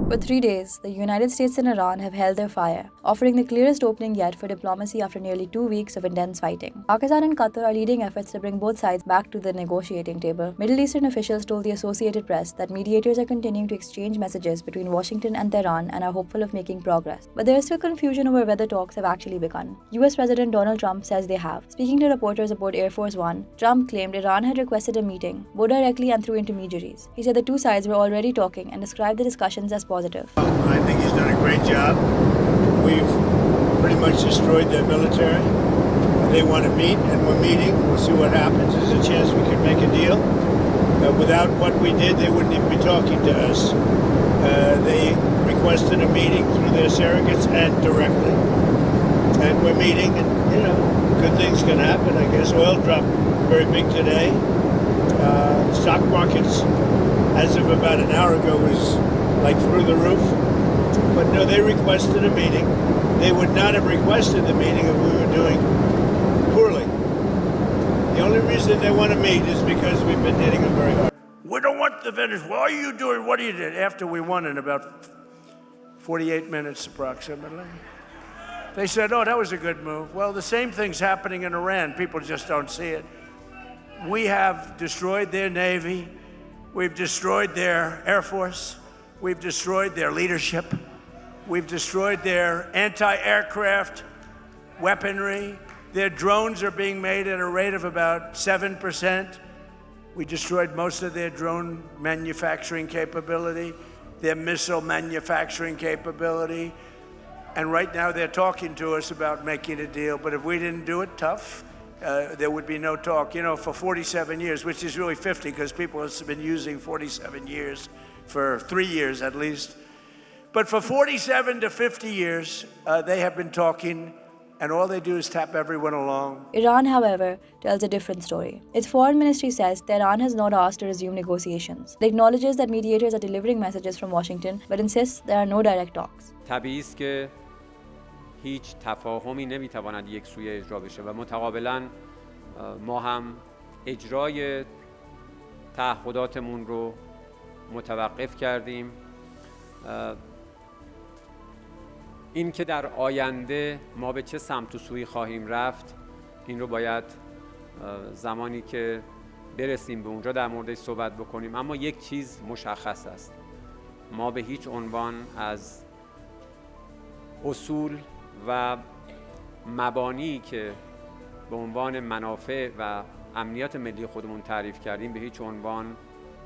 For 3 days, the United States and Iran have held their fire, offering the clearest opening yet for diplomacy after nearly 2 weeks of intense fighting. Pakistan and Qatar are leading efforts to bring both sides back to the negotiating table. Middle Eastern officials told the Associated Press that mediators are continuing to exchange messages between Washington and Tehran and are hopeful of making progress. But there is still confusion over whether talks have actually begun. US President Donald Trump says they have. Speaking to reporters aboard Air Force One, Trump claimed Iran had requested a meeting, both directly and through intermediaries. He said the two sides were already talking and described the discussions as positive. I think he's done a great job. We've pretty much destroyed their military. They want to meet, and we're meeting. We'll see what happens. There's a chance we could make a deal. Without what we did, they wouldn't even be talking to us. They requested a meeting through their surrogates and directly. And we're meeting, and, good things can happen, I guess. Oil dropped very big today. Stock markets, as of about an hour ago, was like through the roof. But no, they requested a meeting. They would not have requested the meeting if we were doing poorly. The only reason they want to meet is because we've been hitting them very hard. We don't want the Venezuela. Why are you doing what you did after we won in about 48 minutes approximately? They said, oh, that was a good move. Well, the same thing's happening in Iran. People just don't see it. We have destroyed their Navy. We've destroyed their Air Force. We've destroyed their leadership. We've destroyed their anti-aircraft weaponry. Their drones are being made at a rate of about 7%. We destroyed most of their drone manufacturing capability, their missile manufacturing capability. And right now they're talking to us about making a deal. But if we didn't do it tough, there would be no talk. For 47 years, which is really 50 because people have been using 47 years for 3 years at least. But for 47 to 50 years, they have been talking, and all they do is tap everyone along. Iran, however, tells a different story. Its foreign ministry says Tehran has not asked to resume negotiations. It acknowledges that mediators are delivering messages from Washington, but insists there are no direct talks. طبیعی است که هیچ تفاهمی نمیتواند یک سویه اجرا بشه و متقابلا ما هم اجرای تعهداتمون رو متوقف کردیم. این که در آینده ما به چه سمت و سوی خواهیم رفت، این رو باید زمانی که برسیم به اونجا در موردش صحبت بکنیم. اما یک چیز مشخص است: ما به هیچ عنوان از اصول و مبانی که به عنوان منافع و امنیت ملی خودمون تعریف کردیم به هیچ عنوان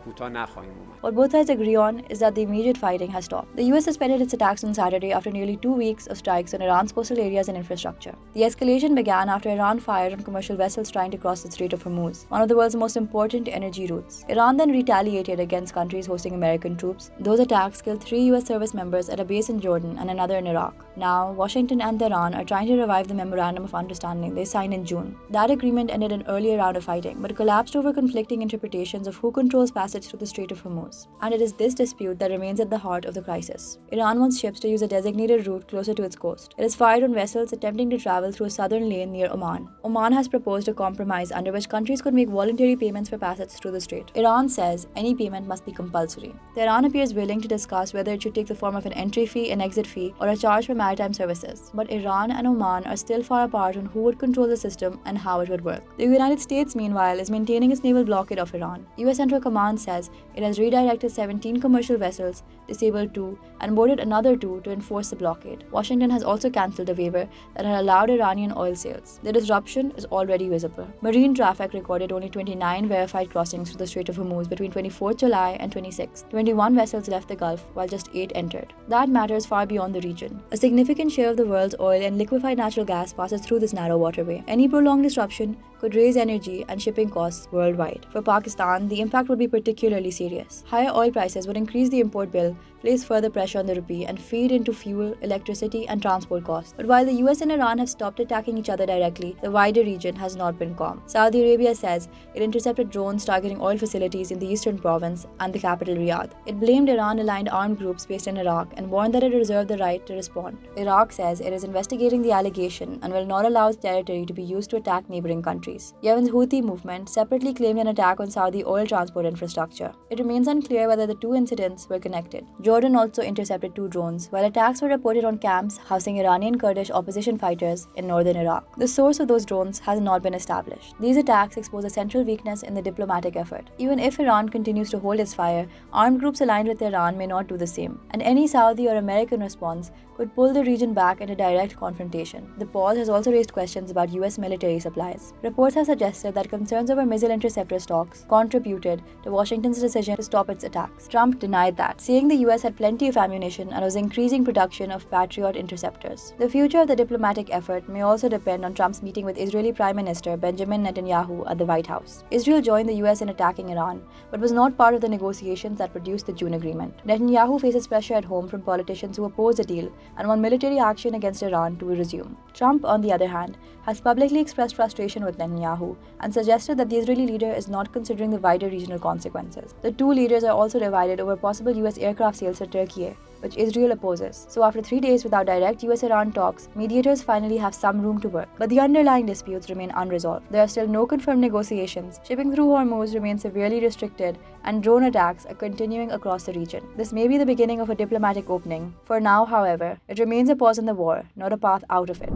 کوتاه نخواهیم اومد. What both sides agree on is that the immediate fighting has stopped. The US suspended its attacks on Saturday after nearly 2 weeks of strikes on Iran's coastal areas and infrastructure. The escalation began after Iran fired on commercial vessels trying to cross the Strait of Hormuz, one of the world's most important energy routes. Iran then retaliated against countries hosting American troops. Those attacks killed 3 US service members at a base in Jordan and another in Iraq. Now, Washington and Tehran are trying to revive the Memorandum of Understanding they signed in June. That agreement ended an earlier round of fighting, but collapsed over conflicting interpretations of who controls passage through the Strait of Hormuz. And it is this dispute that remains at the heart of the crisis. Iran wants ships to use a designated route closer to its coast. It has fired on vessels attempting to travel through a southern lane near Oman. Oman has proposed a compromise under which countries could make voluntary payments for passage through the strait. Iran says any payment must be compulsory. Tehran appears willing to discuss whether it should take the form of an entry fee, an exit fee, or a charge for maritime services. But Iran and Oman are still far apart on who would control the system and how it would work. The United States, meanwhile, is maintaining its naval blockade of Iran. US Central Command says it has redirected 17 commercial vessels, disabled 2, and boarded another 2 to enforce the blockade. Washington has also cancelled a waiver that had allowed Iranian oil sales. The disruption is already visible. Marine traffic recorded only 29 verified crossings through the Strait of Hormuz between 24th July and 26th. 21 vessels left the Gulf, while just 8 entered. That matters far beyond the region. A significant share of the world's oil and liquefied natural gas passes through this narrow waterway. Any prolonged disruption could raise energy and shipping costs worldwide. For Pakistan, the impact would be particularly serious. Higher oil prices would increase the import bill, place further pressure on the rupee, and feed into fuel, electricity, and transport costs. But while the US and Iran have stopped attacking each other directly, the wider region has not been calm. Saudi Arabia says it intercepted drones targeting oil facilities in the eastern province and the capital Riyadh. It blamed Iran-aligned armed groups based in Iraq and warned that it reserved the right to respond. Iraq says it is investigating the allegation and will not allow its territory to be used to attack neighboring countries. Yemen's Houthi movement separately claimed an attack on Saudi oil transport infrastructure infrastructure. It remains unclear whether the two incidents were connected. Jordan also intercepted 2 drones, while attacks were reported on camps housing Iranian Kurdish opposition fighters in northern Iraq. The source of those drones has not been established. These attacks expose a central weakness in the diplomatic effort. Even if Iran continues to hold its fire, armed groups aligned with Iran may not do the same, and any Saudi or American response could pull the region back into direct confrontation. The pause has also raised questions about US military supplies. Reports have suggested that concerns over missile interceptor stocks contributed to Washington's decision to stop its attacks. Trump denied that, saying the US had plenty of ammunition and was increasing production of Patriot interceptors. The future of the diplomatic effort may also depend on Trump's meeting with Israeli Prime Minister Benjamin Netanyahu at the White House. Israel joined the US in attacking Iran, but was not part of the negotiations that produced the June agreement. Netanyahu faces pressure at home from politicians who oppose the deal and want military action against Iran to resume. Trump, on the other hand, has publicly expressed frustration with Netanyahu and suggested that the Israeli leader is not considering the wider regional consequences. The two leaders are also divided over possible US aircraft sales to Turkey, which Israel opposes. So after 3 days without direct US-Iran talks, mediators finally have some room to work. But the underlying disputes remain unresolved. There are still no confirmed negotiations. Shipping through Hormuz remains severely restricted, and drone attacks are continuing across the region. This may be the beginning of a diplomatic opening. For now, however, it remains a pause in the war, not a path out of it.